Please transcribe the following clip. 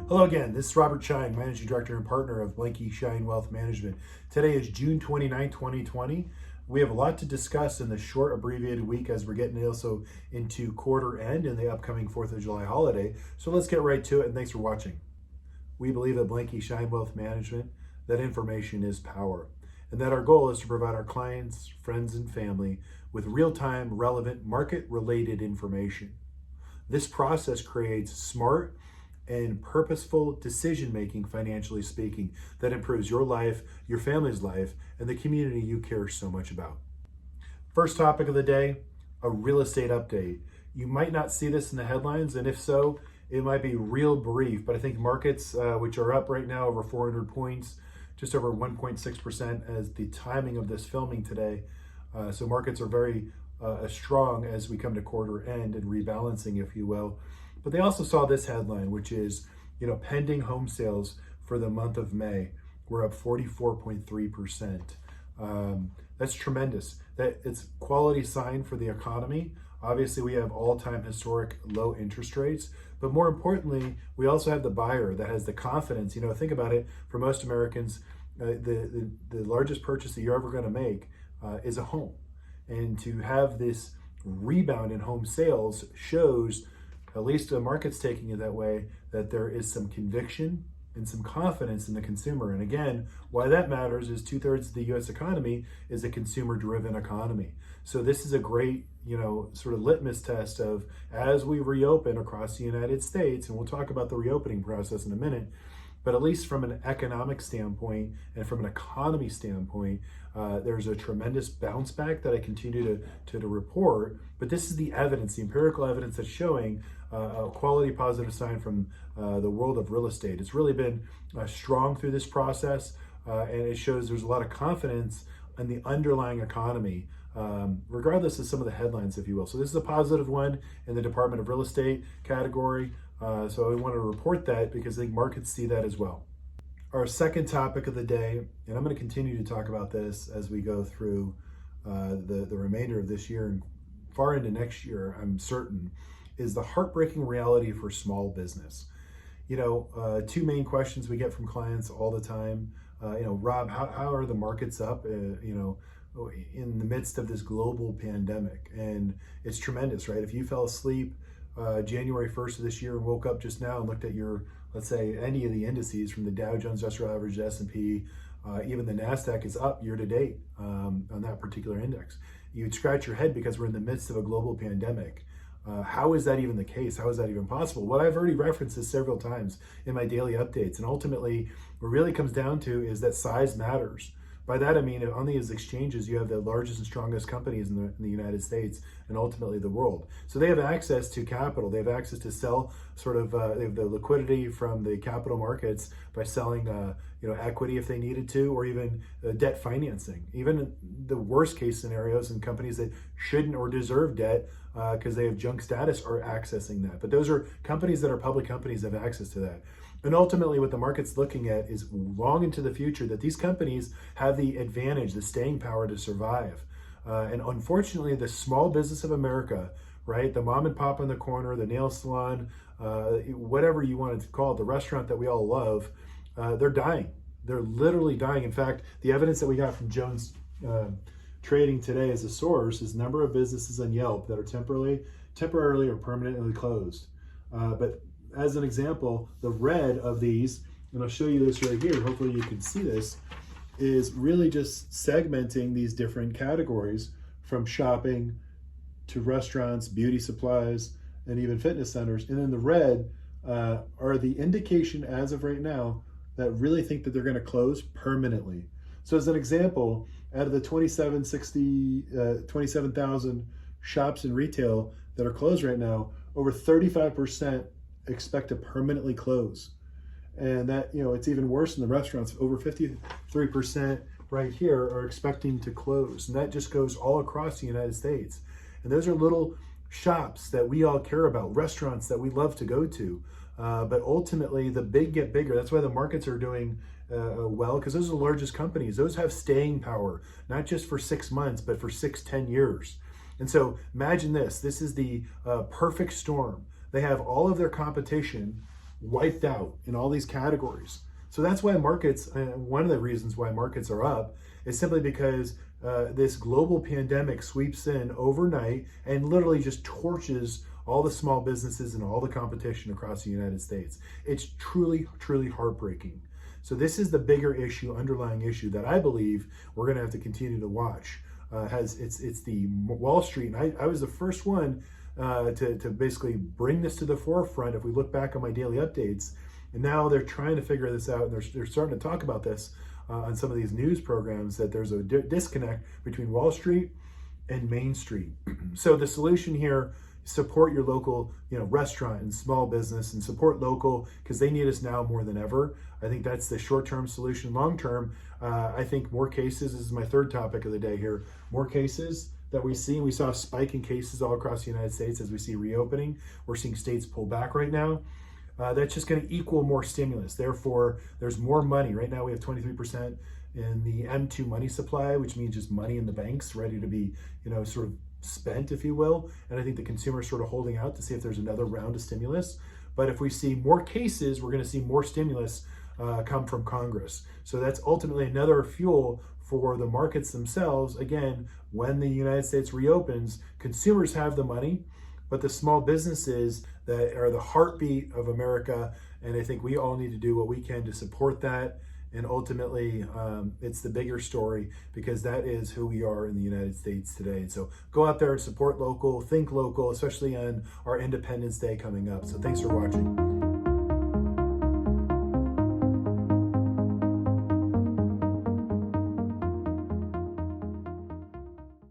Hello again, this is Robert Schein, Managing Director and Partner of Blanke Schein Wealth Management. Today is June 29, 2020. We have a lot to discuss in this short abbreviated week as we're getting also into quarter end and the upcoming 4th of July holiday. So let's get right to it, and thanks for watching. We believe at Blanke Schein Wealth Management that information is power, and that our goal is to provide our clients, friends, and family with real-time, relevant, market-related information. This process creates smart and purposeful decision-making, financially speaking, that improves your life, your family's life, and the community you care so much about. First topic of the day, a real estate update. You might not see this in the headlines, and if so, it might be real brief, but I think markets, which are up right now over 400 points, just over 1.6% as the timing of this filming today. So markets are very strong as we come to quarter end and rebalancing, if you will. But they also saw this headline, which is, pending home sales for the month of May. We're up 44.3%. That's tremendous. That it's quality sign for the economy. Obviously, we have all-time historic low interest rates, but more importantly, we also have the buyer that has the confidence. Think about it. For most Americans, the largest purchase that you're ever going to make is a home, and to have this rebound in home sales shows, at least the market's taking it that way, that there is some conviction and some confidence in the consumer. And again, why that matters is 2/3 of the U.S. economy is a consumer-driven economy. So this is a great, sort of litmus test of, as we reopen across the United States, and we'll talk about the reopening process in a minute, but at least from an economic standpoint and from an economy standpoint, there's a tremendous bounce back that I continue to report. But this is the evidence, the empirical evidence that's showing a quality positive sign from the world of real estate. It's really been strong through this process, and it shows there's a lot of confidence in the underlying economy, regardless of some of the headlines, if you will. So this is a positive one in the Department of Real Estate category. So I want to report that because I think markets see that as well. Our second topic of the day, and I'm going to continue to talk about this as we go through the remainder of this year and far into next year, I'm certain, is the heartbreaking reality for small business. Two main questions we get from clients all the time. Rob, how are the markets up, in the midst of this global pandemic? And it's tremendous, right? If you fell asleep January 1st of this year and woke up just now and looked at your, let's say, any of the indices from the Dow Jones Industrial Average, the S&P, even the NASDAQ is up year to date on that particular index. You'd scratch your head because we're in the midst of a global pandemic. How is that even the case? How is that even possible? Well, I've already referenced this several times in my daily updates, and ultimately what it really comes down to is that size matters. By that I mean, on these exchanges, you have the largest and strongest companies in the United States and ultimately the world. So they have access to capital. They have access to sell they have the liquidity from the capital markets by selling equity if they needed to, or even debt financing. Even the worst case scenarios in companies that shouldn't or deserve debt because they have junk status are accessing that. But those are companies that are public companies that have access to that. And ultimately what the market's looking at is long into the future that these companies have the advantage, the staying power to survive. And unfortunately, the small business of America, right? The mom and pop on the corner, the nail salon, whatever you want to call it, the restaurant that we all love, they're dying. They're literally dying. In fact, the evidence that we got from Jones Trading today as a source is number of businesses on Yelp that are temporarily or permanently closed. But as an example, the red of these, and I'll show you this right here, hopefully you can see this, is really just segmenting these different categories from shopping to restaurants, beauty supplies, and even fitness centers. And then the red are the indication as of right now that really think that they're going to close permanently. So as an example, out of the 27,000 shops in retail that are closed right now, over 35% expect to permanently close. And that, it's even worse in the restaurants. Over 53% right here are expecting to close. And that just goes all across the United States. And those are little shops that we all care about, restaurants that we love to go to. But ultimately, the big get bigger. That's why the markets are doing well, because those are the largest companies. Those have staying power, not just for 6 months, but for 6-10 years. And so imagine this. This is the perfect storm. They have all of their competition wiped out in all these categories. So that's why markets, one of the reasons why markets are up is simply because this global pandemic sweeps in overnight and literally just torches all the small businesses and all the competition across the United States. It's truly, truly heartbreaking. So this is the bigger issue, underlying issue that I believe we're going to have to continue to watch. It's the Wall Street, and I was the first one to basically bring this to the forefront. If we look back on my daily updates, and now they're trying to figure this out, and they're starting to talk about this on some of these news programs, that there's a disconnect between Wall Street and Main Street. So the solution here: support your local, restaurant and small business, and support local, because they need us now more than ever. I think that's the short-term solution. Long-term, I think more cases, this is my third topic of the day here, more cases that we see. We saw a spike in cases all across the United States as we see reopening. We're seeing states pull back right now. That's just going to equal more stimulus. Therefore, there's more money. Right now we have 23% in the M2 money supply, which means just money in the banks ready to be, sort of spent, if you will. And I think the consumer is sort of holding out to see if there's another round of stimulus. But if we see more cases, we're going to see more stimulus come from Congress. So that's ultimately another fuel for the markets themselves. Again, when the United States reopens, consumers have the money, but the small businesses that are the heartbeat of America, and I think we all need to do what we can to support that. And ultimately, it's the bigger story, because that is who we are in the United States today. So go out there and support local, think local, especially on our Independence Day coming up. So thanks for watching.